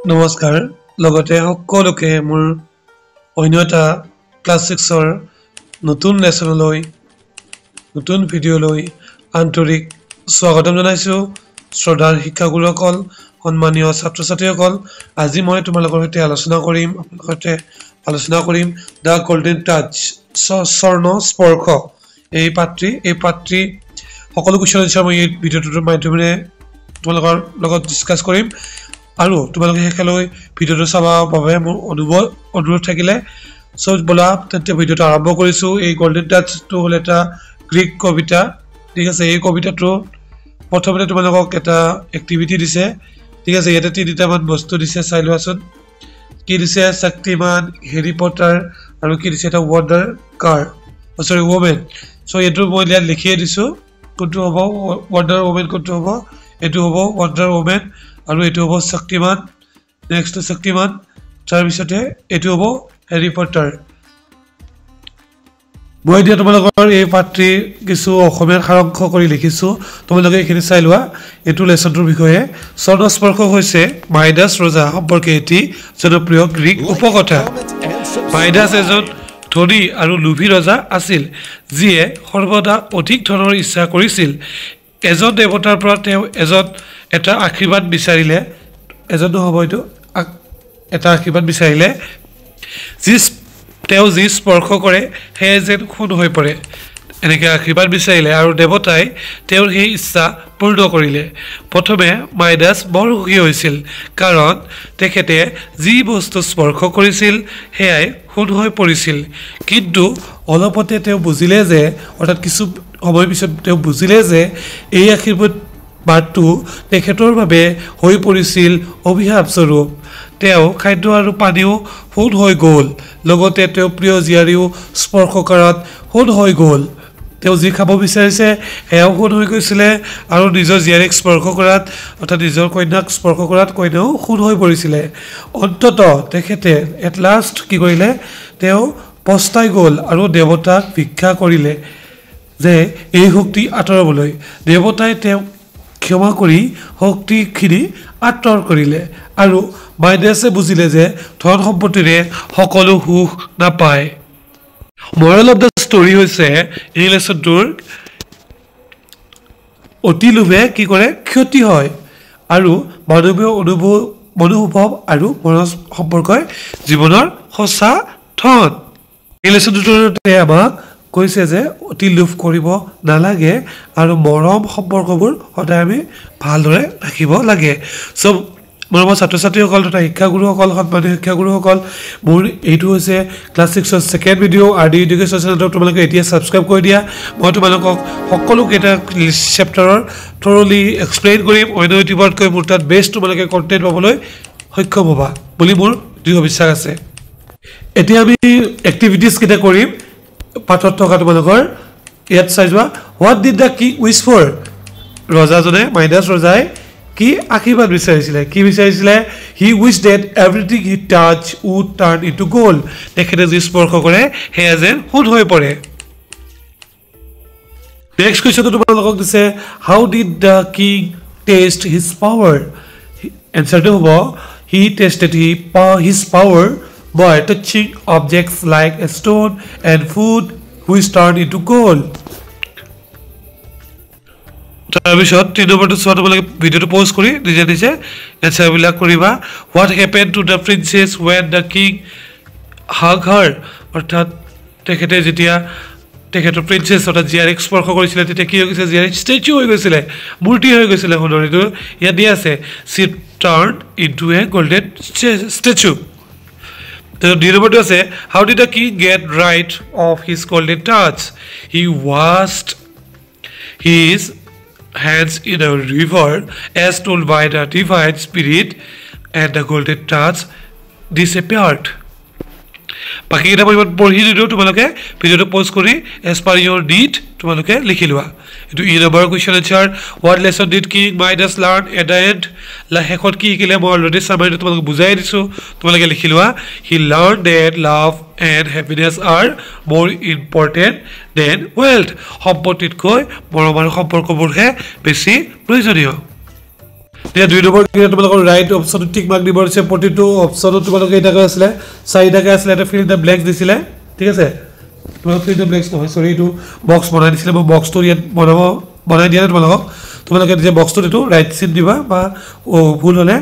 নমস্কাৰ লগতে সকলোকে মোৰ অন্যটা ক্লাছ 6ৰ নতুন লেসনলৈ নতুন ভিডিঅ'লৈ আন্তৰিক স্বাগতম জনাইছো শ্ৰদ্ধাৰ শিক্ষাগুৰুসকল সন্মানীয় ছাত্ৰ-ছাত্ৰীসকল আজি মই তোমালোকৰ সৈতে আলোচনা কৰিম দা গোল্ডেন টাচ স্বৰ্ণ স্পৰ্শ এই পাত্ৰী সকলো কুৱেশ্যন আনসাৰ মই এই ভিডিঅ'টোৰ মাধ্যমেৰে তোমালোকৰ লগত ডিসকাস কৰিম আৰু তোমালোকে হেকলৈ ভিডিঅ'টো চাবৰ বাবে মোৰ অনুৰোধ থাকিলে সো বলা তেন্তে ভিডিঅ'টো আৰম্ভ কৰিছো এই গোল্ডেন টাচটো হল এটা গ্ৰীক কবিতা ঠিক আছে এই কবিতাটো প্ৰথমতে তোমালোকক এটা এক্টিভিটি দিছে ঠিক আছে ইয়াতে তিনিটা মান বস্তু দিছে চাই লোৱাচোন কি দিছে শক্তিমান হেৰি পটাৰ আৰু কি দিছে এটা ওয়ান্ডাৰ কাৰ সৰি ওমেন সো এটো মই ইয়াত লিখিয়ে দিছো কোনটো হ'ব ওয়ান্ডাৰ ওমেন কোনটো হ'ব এটো হ'ব ওয়ান্ডাৰ ওমেন আৰু এটো হ'ব শক্তিমান নেক্সট শক্তিমান তাৰ পিছতে এটো হ'ব হেৰি পটাৰ মই দিয়া তোমালোকৰ এই পাত্ৰী কিছু অসমীয়াৰ সাৰাংশ কৰি লিখিছো তোমালোকে এখিনি চাই লোৱা এটো লেসনটোৰ বিষয়ে স্বৰ্ণ স্পৰ্শ হৈছে মাইডাছ ৰজা সম্পৰ্কে এটি জনপ্ৰিয় গ্ৰীক উপকথা মাইডাছ এজন ধনী আৰু লোভী ৰজা আছিল যিয়ে সৰ্বদা অধিক ধনৰ ইচ্ছা কৰিছিল এজন দেৱতাৰ পৰা তেওঁ এটা আশীৰ্বাদ বিচাৰিলে এজন হ'ব এটো এটা আশীৰ্বাদ বিচাৰিলে তেওঁ যি স্পৰ্শ কৰে হে যেন খুন হৈ পৰে এনেকৈ আশীৰ্বাদ বিচাৰিলে আৰু দেৱতাই তেওঁৰ সেই ইচ্ছা পূৰ্ণ কৰিলে প্ৰথমে মাইডাছ বৰ সুখী হৈছিল কাৰণ তেখেতে যি বস্তু স্পৰ্শ কৰিছিল হেয়াই খুন হৈ পৰিছিল কিন্তু অলপতে তেওঁ বুজিলে যে অৰ্থাৎ কিছু সময় পিছত তেওঁ বুজিলে যে এই আশীৰ্বাদ বাৰটো তেখেতৰ বাবে হৈ পৰিছিল অভিশাপ স্বৰূপ তেওঁ খাদ্য আৰু পানীও খুন হৈ গ'ল লগতে তেওঁ প্ৰিয় জীয়াৰীও স্পৰ্শ কৰাত খুন হৈ গ'ল তেওঁ যি খাব বিচাৰিছে হেয়াও খুন হৈ গৈছিলে আৰু নিজৰ জীয়াৰীক স্পৰ্শ কৰাত অৰ্থাৎ নিজৰ কন্যাক স্পৰ্শ কৰাত কন্যাও খুন হৈ পৰিছিলে অন্ততঃ তেখেতে এট লাষ্ট কি কৰিলে তেওঁ পস্তাই গ'ল আৰু দেৱতাক ভিক্ষা কৰিলে যে এই শক্তি আঁতৰাবলৈ দেৱতাই তেওঁ ক্ষমা কৰি শক্তিখিনি আঁতৰ কৰিলে আৰু মাইডাছে বুজিলে যে ধন সম্পত্তিৰে সকলো সুখ নাপায় মৰেল অফ দ্য ষ্টৰী হৈছে এই লেসনটোৰ অতি লোভে কি কৰে ক্ষতি হয় আৰু মানৱীয় মনোভাৱ আৰু মনৰ সম্পৰ্কই জীৱনৰ সঁচা ধন এই লেসনটোতে আমাক কৈছে যে অতি লোভ কৰিব নালাগে আৰু মৰম সম্পৰ্কবোৰ সদায় আমি ভালদৰে ৰাখিব লাগে সো মৰমৰ ছাত্ৰ-ছাত্ৰীসকল তথা শিক্ষাগুৰুসকল সন্মানীয় শিক্ষাগুৰুসকল মোৰ এইটো হৈছে ক্লাছ 6ৰ সেকেন্ড ভিডিঅ' আৰডি এডুকেশ্যন চেনেলটো তোমালোকে এতিয়া সাবস্ক্ৰাইব কৰি দিয়া মই তোমালোকক সকলো কেইটা চেপ্টাৰৰ থৰলি এক্সপ্লেইন কৰিম অন্য ইউটিউবতকৈ মোৰ তাত বেষ্ট তোমালোকে কন্টেন্ট পাবলৈ সক্ষম হ'বা বুলি মোৰ দৃঢ় বিশ্বাস আছে এতিয়া আমি এক্টিভিটিজ কেইটা কৰিম পাঠত থকা তোমালোকৰ ইয়াত চাই যোৱা what did the king wish for ৰজাজনে মাইডাছ ৰজাই কি আশীৰ্বাদ বিচাৰিছিলে কি বিচাৰিছিলে he wish that everything he touch would turn into gold তেখেতে যি স্পৰ্শ কৰে হেয়া যেন সোণ হৈ পৰে নেক্সট কুৱেশ্যনটো তোমালোকক দিছে how did the king test his power এনসাৰটো হ'ব he tested his power by touching objects like a stone and food which turned into gold তাৰপিছত 3 নম্বৰটো চোৱা তোমালোকে ভিডিঅ'টো পজ কৰি নিজে এনসাৰ বিলাক কৰিবা what happened to the princess when the king hugged her অৰ্থাৎ তেখেতে যেতিয়া তেখেতৰ প্ৰিন্সেছ অৰ্থাৎ জীয়াৰীক স্পৰ্শ কৰিছিলে তেতিয়া কি হৈ গৈছিল জীয়াৰী ষ্টেচু হৈ গৈছিলে মূৰ্তি হৈ গৈছিলে সোণৰীটো ইয়াত দিয়া আছে she turned into a golden statue The Dirobot say, how did the king get rid of his golden touch? He washed his hands in a river as told by the divine spirit and the golden touch disappeared. বাকি এটা মই পঢ়ি দিলো তোমালোকে ভিডিওটো pause কৰি as per your need তোমালোকে লিখি লোৱা এটো ই number question answer what lesson did king Midas learn at the end শেষত কি শিকিলে মই অলৰেডি সামাৰি তোমালোকে বুজাই দিছো তোমালোকে লিখি লোৱা he learned that love and happiness are more important than wealth সম্পত্তিতকৈ মৰম আৰু সম্পৰ্কবোৰহে বেছি প্ৰয়োজনীয় এতিয়া 2 নম্বৰ কি তোমালোকৰ ৰাইট অপচন টিক মাৰ্ক দিব আছে প্ৰতিটো অপচন তোমালোকে এটাকৈ আছিলে চাৰিটাকৈ আছিলে এটা ফিল ইন দা ব্ল্যাঙ্কস দিছিলে ঠিক আছে তোমালোকে ফিল ইন দা ব্ল্যাঙ্কস নহয় সৰি এইটো বক্স বনাই দিছিলে মই বক্সটো ইয়াত বনাই দিয়া তোমালোকে যে বক্সটো দিটো ৰাইট চিন দিবা বা ভুল হলে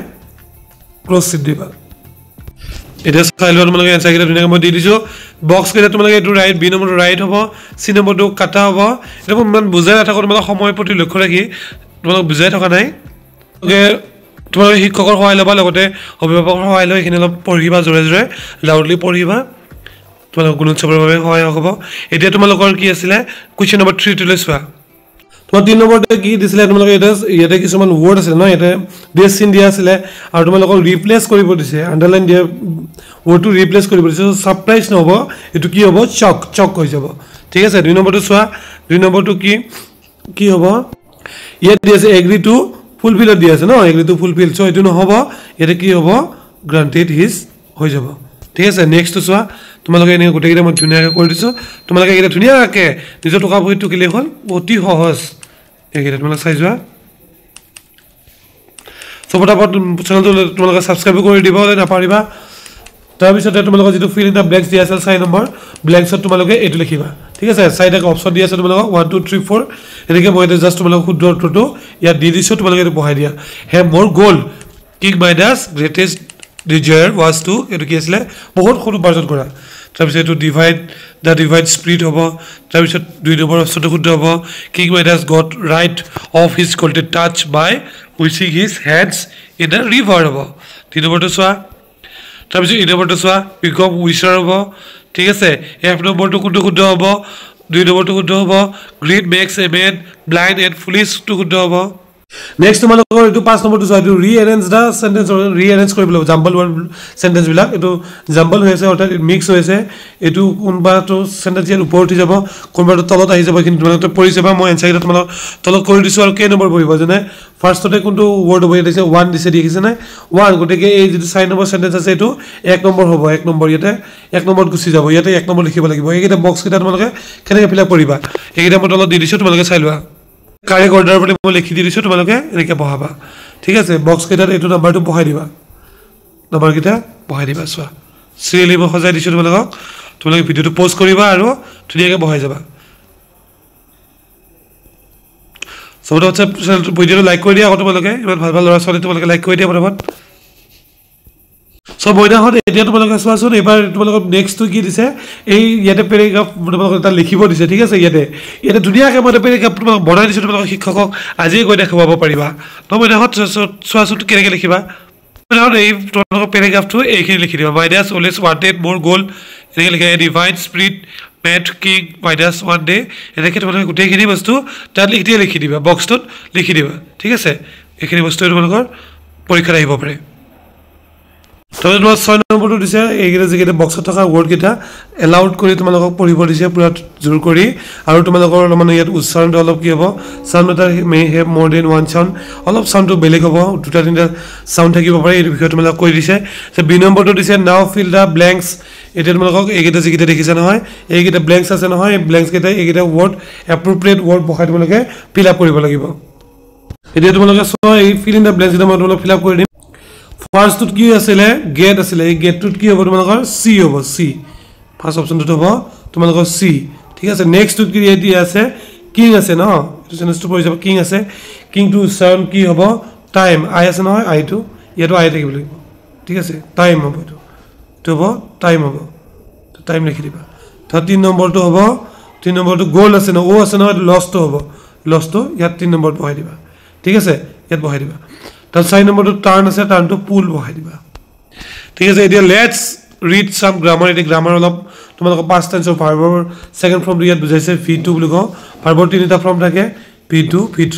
ক্ৰছ চিন দিবা এটা চাই লোৱা তোমালোকে এনসাৰ কেইটা ধুনীয়াকৈ মই দি দিছো বক্স কেইটা তোমালোকে এইটো ৰাইট বি নম্বৰটো ৰাইট হ'ব সি নম্বৰটো কাটা হ'ব এটা মই ইমান বুজাই নাথাকো তোমালোকে সময় প্ৰতি লক্ষ্য ৰাখি তোমালোকে বুজাই থকা নাই তোমালোকে শিক্ষকৰ সহায় ল'বা লগতে অভিভাৱকৰ সহায় লৈ এইখিনি অলপ পঢ়িবা জোৰে জোৰে লাউডলি পঢ়িবা তোমালোকৰ গুণোৎসৱৰ বাবে সহায় হ'ব এতিয়া তোমালোকৰ কি আছিলে কুৱেশ্যন নম্বৰ 3 লৈ চোৱা তোমাৰ 3 নম্বৰতে কি দিছিলে তোমালোকে ইয়াতে কিছুমান ৱৰ্ড আছে ন ইয়াতে বেছ চিন দিয়া আছিলে আৰু তোমালোকক ৰিপ্লেস কৰিব দিছে আন্ডাৰলাইন দিয়া ৱৰ্ডটো ৰিপ্লেস কৰিব দিছে সাৰপ্ৰাইজ নহব এটো কি হ'ব চক হৈ যাব ঠিক আছে 2 নম্বৰটো চোৱা 2 নম্বৰটো কি হ'ব ইয়াত দি আছে এগ্ৰি টু ফুলফিল দিয়া আছে ন এগ্ৰি টু ফুলফিল সো এটো নহব ইয়াতে কি হ'ব গ্ৰান্টেড হিজ হৈ যাব ঠিক আছে নেক্সট চোৱা তোমালোকে এনে গোটেইকেইটা মই ধুনীয়াকৈ কৰি দিছো তোমালোকে এইকেইটা ধুনীয়াকৈ নিজৰ টকা বহিটো কিলে হ'ল অতি সহজ এইকেইটা তোমালোকে চাই যোৱা সবটাপট চেনেলটো তোমালোকে সাবস্ক্ৰাইব কৰি দিব নাপাৰিবা তাৰ পিছতে তোমালোকে যেটো ফিল ইন দা ব্ল্যাঙ্কস দিয়া আছে 4 নম্বৰ ব্ল্যাঙ্কছত তোমালোকে এটো লিখিবা ঠিক আছে চাৰিটা অপচন দিয়া আছে তোমালোকে 1 2 3 4 এনেকৈ মই জাস্ট তোমালোকে শুদ্ধ উত্তৰটো ইয়াত দি দিছো তোমালোকে এটো বহাই দিয়া হে মোৰ গোল কিং মাইনাস গ্ৰেটেষ্ট ডিজায়াৰ ওয়াজ টু এটো কি আছিল বহুত সৰু ভাৰ্জন কৰা তাৰ পিছত এটো ডিভাইড স্পিৰিট হ'ব তাৰ পিছত 2 নম্বৰ অপচনটো শুদ্ধ হ'ব king Midas got rid of his golden touch by washing his hands in a river হ'ব 3 নম্বৰটো চোৱা তাৰ পিছত 1 নম্বৰটো চোৱা বিকম উইচাৰ হ'ব ঠিক আছে এফ নম্বৰটো কোনটো শুদ্ধ হ'ব 2 নম্বৰটো শুদ্ধ হ'ব greed makes a man blind and foolish two শুদ্ধ হ'ব নেক্সট তোমালোকৰ এটো 5 নম্বৰটো চোৱা এটো ৰিএৰেঞ্জ দা সেন্টেন্স ৰিএৰেঞ্জ কৰিব লাগিব জাম্বল ওয়াৰ্ড সেন্টেন্স বিলাক এটো জাম্বল হৈছে অৰ্থাৎ মিক্স হৈছে এটো কোনবাটো সেন্টেন্স ইয়াৰ ওপৰত উঠি যাব কোনবাটো তলত আহি যাব কিন্তু তোমালোকে পঢ়ি যাবা মই এনসাৰ এটা তোমালোক তলত কৰি দিছো আৰু কে নম্বৰ পঢ়িব যেনে ফাৰ্ষ্টতে কোনটো ওয়ার্ড হ'ব দিছে 1 দিছে দেখিছে না 1 গটেকে এই যেটো 4 নম্বৰ সেন্টেন্স আছে এটো 1 নম্বৰ হ'ব 1 নম্বৰ ইয়াতে 1 নম্বৰত গুচি যাব ইয়াতে 1 নম্বৰ লিখিব লাগিব এইকেইটা বক্স কেইটা তোমালোকে কেনেকৈ ফিল আপ কৰিবা এইকেইটা মই তলত দি দিছো তোমালোকে চাই লোৱা কাৰেক্ট অৰ্ডাৰ বুলি মই লিখি দিছো তোমালোকে এনেকৈ বহাবা ঠিক আছে বক্স কেইটাত এটো নাম্বাৰটো বহাই দিবা নাম্বাৰ কেইটা বহাই দিবা চোৱা সিৰিয়ালি মই সজাই দিছো তোমালোকে ভিডিওটো পজ কৰিবা আৰু ধুনীয়াকৈ বহাই যাবা সবটো ভিডিওটো লাইক কৰি দিয়া আকৌ তোমালোকে ইমান ভাল ভাল ল'ৰা ছোৱালী তোমালোকে লাইক কৰি দিয়া পৰাপত সব বইনাহত এতিয়া তোমালোকে চোৱাচোন এবাৰ তোমালোকক নেক্সটটো কি দিছে এই ইয়াতে পেৰাগ্ৰাফ তোমালোকক এটা লিখিব দিছে ঠিক আছে ইয়াতে ধুনীয়াকৈ মই পেৰাগ্ৰাফ তোমালোক বনাই দিছো তোমালোক শিক্ষকক আজি গৈ দেখাব পাৰিবা তো বইনাহত চোৱাচোন কেনেকৈ লিখিবা বইনাহত এই তোমালোক পেৰাগ্ৰাফটো এইখিনি লিখি দিবা মাইনাস অলৱেজ ৱান্টেড মোৰ গোল এনেকৈ লিখা ডিভাইন স্পিৰিট মেট কিং মাইনাস 1 ডে এনেকৈ তোমালোকে গোটেইখিনি বস্তু তাত লিখি দিবা বক্সটোত লিখি দিবা ঠিক আছে এইখিনি বস্তু তোমালোকৰ পৰীক্ষাত আহিব পাৰে তবে তোমাৰ 6 নম্বৰটো দিছে এইকেইটা যেকেইটা বক্সত থকা ওয়াৰ্ড কেইটা এলাউড কৰি তোমালোকক পঢ়িব দিছে পুৰা জোৰ কৰি আৰু তোমালোকৰ মানে ইয়াত উচ্চাৰণটো অলপ কি হ'ব সাউন্ড মেটাৰ মে হেভ মোৰ দেন ওয়ান সাউন্ড অলপ সাউন্ডটো বেলেগ হ'ব দুটা তিনটা সাউন্ড থাকিব পাৰে এই বিষয়ে তোমালোকক কৈ দিছে যে বি নম্বৰটো দিছে নাও ফিল দা ব্ল্যাঙ্কস এটা তোমালোকক এইকেইটা যেকেইটা দেখিছা নহয় এইকেইটা ব্ল্যাঙ্কস আছে নহয় এই ব্ল্যাঙ্কস কেইটা এইকেইটা ওয়ার্ড এপ্ৰোপ্ৰিয়েট ওয়াৰ্ড বহাই তোমালোকে ফিল আপ কৰিব লাগিব এতিয়া তোমালোকে চোৱা এই ফিল ইন দা ব্ল্যাঙ্কস এটা মই তোমালোকক ফিল আপ কৰি দিম ফাৰ্স্ট কি আছিল গেট আছিল এই গেটটোত কি হ'ব তোমালোকৰ সি হ'ব সি ফাৰ্স্ট অপশনটো হ'ব তোমালোকৰ সি ঠিক আছে নেক্সট কি এটি আছে কিং আছে ন এটো সেন্টেন্সটো পঢ়ি যাব কিং আছে কিং টু সাউন্ড কি হ'ব টাইম আই আছে নহয় আই টু ইয়াতো আই থাকিব লাগিব ঠিক আছে টাইম হ'ব তো হ'ব টাইম হ'ব তো টাইম লিখি দিবা 3 নম্বৰটো হ'ব 3 নম্বৰটো গোল আছে ন ও আছে নহয় লষ্ট হ'ব লষ্টটো ইয়াত 3 নম্বৰ বহাই দিবা ঠিক আছে ইয়াত বহাই দিবা তাৰ 4 নম্বৰটো টাৰ্ন আছে টাৰ্নটো পুল বহাই দিবা ঠিক আছে এতিয়া লেটস ৰিড সাম গ্ৰামাৰ এটি গ্ৰামাৰ অলপ তোমালোক পাঁচ টেন্স অফ ভাৰ্বৰ সেকেন্ড ফৰ্মটো ইয়াত বুজাইছে v2 বুলি কও ভাৰ্বৰ তিনিটা ফৰ্ম থাকে v2 v3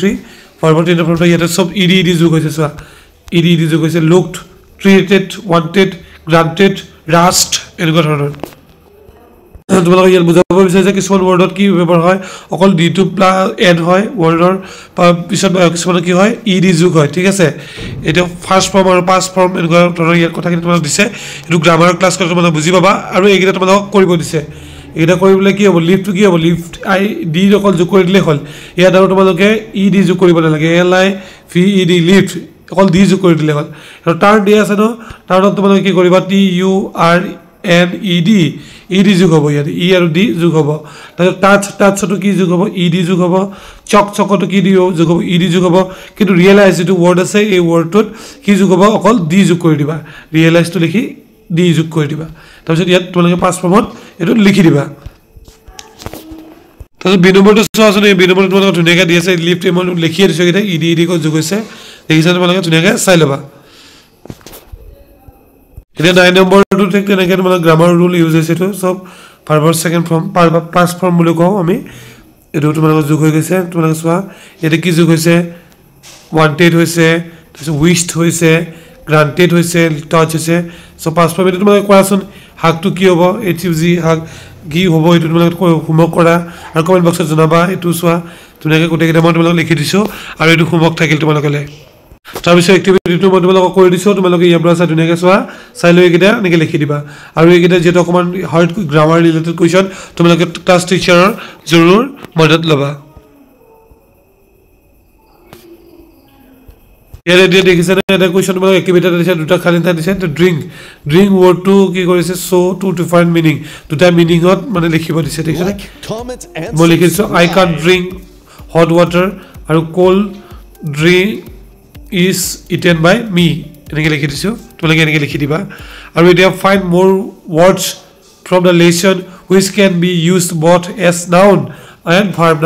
ভাৰ্বৰ তিনিটা ফৰ্মটো ইয়াতে সব ed যোগ হৈছে চোৱা ed যোগ হৈছে লুকড ট্ৰিটেড ওয়ান্টেড গ্ৰান্টেড ৰাস্ট এনেকুৱা ধৰণৰ তোমালোক ইয়াত বুজাব বিচাৰিছে কিছুমান ওয়াৰ্ডত কি ব্যৱহাৰ হয় অকল d2 প্লাস এড হয় ওয়াৰ্ডৰ পিছত কিছুমান কি হয় ed যোগ হয় ঠিক আছে এটা ফার্স্ট ফর্ম আৰু পাস্ট ফৰ্ম এনেকুৱা ধৰণৰ ইয়াত কথা কিন্তু তোমালোক দিছে এটো গ্ৰামাৰ ক্লাস কৰি তোমালোক বুজি পাবা আৰু এইকেইটা তোমালোক কৰিব দিছে এটা কৰিবলে কি হ'ব লিফট কি হ'ব লিফট আই ডি অকল যোগ কৰি দিলে হ'ল ইয়াত আৰু তোমালোকে ed যোগ কৰিব নালাগে li v ed লিফট অকল ডি যোগ কৰি দিলে হ'ল আৰু টাৰ্ণ দিয়া আছে ন টাৰ্ণত তোমালোকে কি কৰিবা TURNED ইডি যোগ হ'ব ইয়াত ই আৰু ডি যোগ হ'ব তাৰপিছত টাচটো কি যোগ হ'ব ইডি যোগ হ'ব চকটো কি যোগ হ'ব ইডি যোগ হ'ব কিন্তু ৰিয়েলাইজ যিটো ৱৰ্ড আছে এই ৱৰ্ডটোত কি যোগ হ'ব অকল ডি যোগ কৰি দিবা ৰিয়েলাইজটো লিখি ডি যোগ কৰি দিবা তাৰপিছত ইয়াত তোমালোকে পাঁচ ফৰ্মত এইটো লিখি দিবা তাৰপিছত বি নম্বৰটো চোৱাচোন এই বি নম্বৰটো তোমালোকে ধুনীয়াকৈ দি আছে লিফ্ট মই লিখিয়ে দিছোঁ এইকেইটা ইডি ক'ত যোগ হৈছে দেখিছা তোমালোকে ধুনীয়াকৈ চাই ল'বা এতিয়া 9 নম্বৰটো ঠিক তেনেকৈ তোমালোকে গ্ৰামাৰ ৰুল ইউজ হৈছে এইটো চব ভাৰ্বৰ ছেকেণ্ড ফৰ্ম পাষ্ট ফৰ্ম বুলি কওঁ আমি এইটো তোমালোকৰ যোগ হৈ গৈছে তোমালোকে চোৱা ইয়াতে কি যোগ হৈছে ৱান্টেড হৈছে তাৰপিছত উইচড হৈছে গ্ৰান্টেড হৈছে টাচ হৈছে চ' পাষ্ট ফৰ্ম এইটো তোমালোকে কোৱাচোন হাকটো কি হ'ব HUG হাক কি হ'ব এইটো তোমালোকে হোমৱৰ্ক কৰা আৰু কমেণ্ট বক্সত জনাবা এইটো চোৱা ধুনীয়াকৈ গোটেইকেইটা মই তোমালোকক লিখি দিছোঁ আৰু এইটো হোমৱৰ্ক থাকিল তোমালোকলৈ তাৰপিছত এক্টিভিটিটো মই তোমালোকক কৰি দিছোঁ তোমালোকে ইয়াৰ পৰা চাই ধুনীয়াকৈ চোৱা চাই লৈ এইকেইটা এনেকৈ লিখি দিবা আৰু এইকেইটা যিহেতু অকণমান হাৰ্ড গ্ৰামাৰ ৰিলেটেড কুৱেশ্যন তোমালোকে ক্লাছ টিচাৰৰ জৰুৰ মদত ল'বা ইয়াৰে দিয়া দেখিছে এটা কুৱেশ্যন তোমালোকে এক্টিভিটি দিছে দুটা খালী ঠাই দিছে ড্ৰিংক ৱৰ্ডটো কি কৰিছে চ' টু ডিফাৰেণ্ট মিনিং দুটা মিনিঙত মানে লিখিব দিছে দেখিছে মই লিখিছোঁ আই কান ড্ৰিংক হট ৱাটাৰ আৰু কোল্ড ড্ৰিংক ইজ ইটেন বাই মি এনেকৈ লিখি দিছোঁ তোমালোকে এনেকৈ লিখি দিবা আৰু এতিয়া find more words from the lesson which can be use both as noun and verb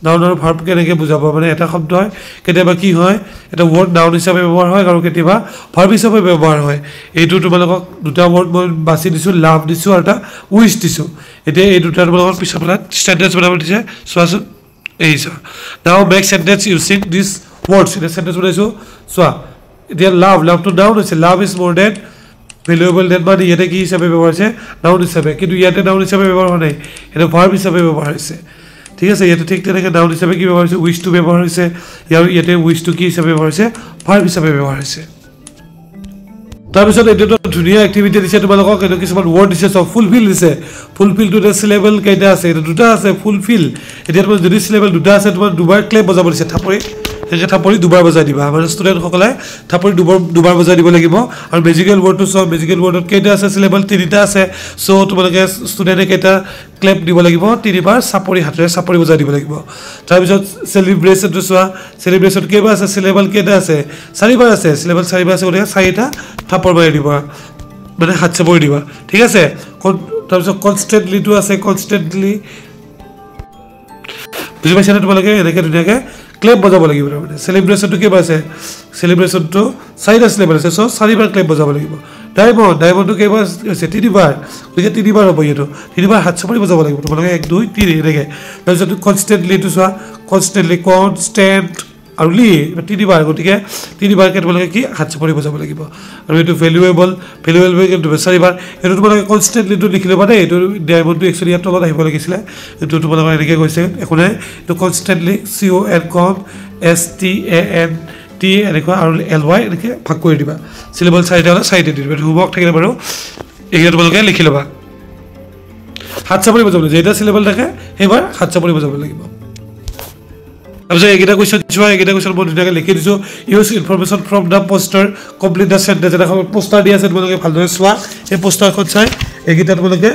noun আৰু ভাৰ্ব কেনেকৈ বুজাব মানে এটা শব্দ হয় কেতিয়াবা কি হয় এটা ৱৰ্ড নাউন হিচাপে ব্যৱহাৰ হয় আৰু কেতিয়াবা ভাৰ্ব হিচাপে ব্যৱহাৰ হয় এইটো তোমালোকক দুটা ৱৰ্ড মই বাছি দিছোঁ লাভ দিছোঁ আৰু এটা উইচ দিছোঁ এতিয়া এই দুটা তোমালোকৰ পিছত পেলাই চেণ্টেঞ্চ বনাব দিছে চোৱাচোন এই চোৱা now make sentence using this words এতিয়া চেণ্টেঞ্চ বনাইছোঁ চোৱা এতিয়া লাভটো নাউন হৈছে love is more than valuable than মানে ইয়াতে কি হিচাপে ব্যৱহাৰ হৈছে নাউন হিচাপে কিন্তু ইয়াতে নাউন হিচাপে ব্যৱহাৰ হোৱা নাই এইটো ভাৰ্ব হিচাপে ব্যৱহাৰ হৈছে ঠিক আছে ইয়াতে ঠিক তেনেকৈ নাউন হিচাপে কি ব্যৱহাৰ হৈছে উইচটো ব্যৱহাৰ হৈছে ইয়াতে উইচটো কি হিচাপে ব্যৱহাৰ হৈছে ভাৰ্ব হিচাপে ব্যৱহাৰ হৈছে তাৰপিছত এইটো ধুনীয়া এক্টিভিটি দিছে তোমালোকক এইটো কিছুমান ৱৰ্ড দিছে চব ফুলফিল দিছে ফুলফিলটো এতিয়া চিলেবল কেইটা আছে এইটো দুটা আছে ফুলফিল এতিয়া তোমাৰ যদি চিলেবল দুটা আছে তোমাৰ দুবাৰ ক্লেপ বজাব দিছে থাপৰি দুবাৰ বজাই দিবা আমাৰ ষ্টুডেণ্টসকলে থাপৰি দুবাৰ বজাই দিব লাগিব আৰু মেজিকেল ৱৰ্ডটো চব মেজিকেল ৱৰ্ডত কেইটা আছে চিলেবল তিনিটা আছে চ' তোমালোকে ষ্টুডেণ্টে কেইটা ক্লেপ দিব লাগিব তিনিবাৰ হাতেৰে চাপৰি বজাই দিব লাগিব তাৰপিছত চেলিব্ৰেশ্যনটো চোৱা চেলিব্ৰেশ্যন কেইবাৰ আছে চিলেবল কেইটা আছে চাৰিবাৰ আছে চিলেবল চাৰিবাৰ আছে গতিকে চাৰিটা থাপৰ মাৰি দিবা মানে হাত চাপৰি দিবা ঠিক আছে তাৰপিছত কনষ্টেণ্টলিটো আছে কনষ্টেণ্টলি বুজি পাইছানে তোমালোকে এনেকৈ ধুনীয়াকৈ ক্লেপ বজাব লাগিব তাৰমানে চেলিব্ৰেশ্যনটো কেইবাৰ আছে চেলিব্ৰেশ্যনটো চাৰিটা চিলেবল আছে চ' চাৰিবাৰ ক্লেপ বজাব লাগিব ডায়মণ্ডটো কেইবাৰ আছে তিনিবাৰ গতিকে তিনিবাৰ হ'ব এইটো তিনিবাৰ হাত চাপৰি বজাব লাগিব তোমালোকে 1 2 3 এনেকৈ তাৰপিছত কনষ্টেণ্টলিটো চোৱা কনষ্টেণ্টলি কনষ্টেণ্ট আৰু তিনিবাৰ গতিকে তিনিবাৰকৈ তোমালোকে কি হাত চাপৰি বজাব লাগিব আৰু এইটো ভেলুৱেবল কিন্তু চাৰিবাৰ এইটো তোমালোকে কনষ্টেণ্টলিটো লিখি ল'বা দেই এইটো ডায়মণ্ডটো একচুৱেলি ইয়াত তলত আহিব লাগিছিলে এইটো তোমালোকৰ এনেকৈ কৈছে একো নাই এইটো কনষ্টেণ্টলি CON এনেকুৱা আৰু LY এনেকৈ ভাগ কৰি দিবা চিলেবল চাৰিটা হ'লে চাৰিটা দি দিবা হোমৱৰ্ক থাকিলে বাৰু এইকেইটা তোমালোকে লিখি ল'বা হাত চাপৰি বজাব লাগিব যেইটা চিলেবল থাকে সেইবাৰ হাত চাপৰি বজাব লাগিব তাৰপিছত এইকেইটা কুৱেশ্যন চোৱা এইকেইটা কুৱেশ্যন মই ধুনীয়াকৈ লিখি দিছোঁ use information from the poster complete the sentence এটা পোষ্টাৰ দি আছে তোমালোকে ভালদৰে চোৱা এই পোষ্টাৰখন চাই এইকেইটা তোমালোকে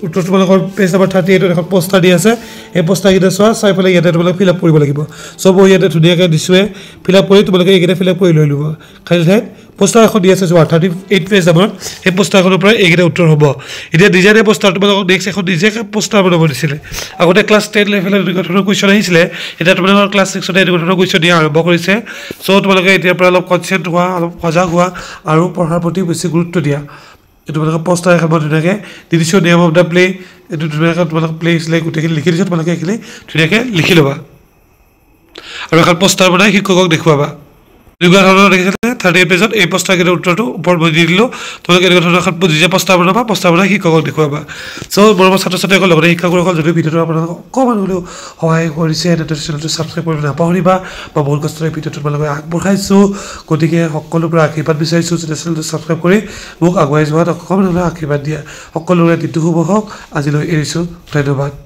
উত্তৰ তোমালোকৰ পেজ নম্বৰ 38 এখন পোষ্টাৰ দি আছে এই পোষ্টাৰকেইটা চোৱা চাই পেলাই ইয়াতে তোমালোকে ফিল আপ কৰিব লাগিব চব মই ইয়াতে ধুনীয়াকৈ দিছোঁৱে ফিল আপ কৰি তোমালোকে এইকেইটা ফিল আপ কৰি লৈ ল'ব খালি ঠাইত পোষ্টাৰ এখন দি আছে চোৱা 38 পেজ নম্বৰ সেই পোষ্টাৰখনৰ পৰা এইকেইটা উত্তৰ হ'ব এতিয়া ডিজাইনে পোষ্টাৰ তোমালোকক নেক্সট এখন নিজে পোষ্টাৰ বনাব দিছিলে আগতে ক্লাছ 10 লেভেলত এনেকুৱা ধৰণৰ কুৱেশ্যন আহিছিলে এতিয়া তোমালোকৰ ক্লাছ 6ত এনেকুৱা ধৰণৰ কুৱেশ্যন দিয়া আৰম্ভ কৰিছে চ' তোমালোকে এতিয়াৰ পৰা অলপ কনচেণ্ট হোৱা অলপ সজাগ হোৱা আৰু পঢ়াৰ প্ৰতি বেছি গুৰুত্ব দিয়া এইটো তোমালোকে পোষ্টাৰ এখন মই ধুনীয়াকৈ দি দিছোঁ নেম অফ দ্য প্লে এইটো ধুনীয়াকৈ তোমালোকে প্লে আছিলে গোটেইখিনি লিখি দিছোঁ তোমালোকে এইখিনি ধুনীয়াকৈ লিখি ল'বা আৰু এখন পোষ্টাৰ বনাই শিক্ষকক দেখুৱাবা এনেকুৱা ধৰণৰ দেখিছিলে 38 পেজত এই পোষ্টাৰকেইটাৰ উত্তৰটো ওপৰত মই দি দিলোঁ তোমালোকে এনেকুৱা ধৰণৰ এখন নিজে পোষ্টাৰ বনাবা পোষ্টাৰ বনাই শিক্ষকক দেখুৱাবা চ' মোৰ ছাত্ৰ ছাত্ৰীসকল লগতে শিক্ষকসকল যদি ভিডিঅ'টো আপোনালোকক অকণমান হ'লেও সহায় কৰিছে তেন্তে চেনেলটো ছাবস্ক্ৰাইব কৰিব নাপাহৰিবা বা বহুত কষ্টৰে ভিডিঅ'টো তোমালোকে আগবঢ়াইছোঁ গতিকে সকলোৰে পৰা আশীৰ্বাদ বিচাৰিছোঁ যাতে চেনেলটো ছাবস্ক্ৰাইব কৰি মোক আগুৱাই যোৱাত অকণমান হ'লেও আশীৰ্বাদ দিয়া সকলোৰে দিনটো শুভ হওক আজিলৈ এৰিছোঁ ধন্যবাদ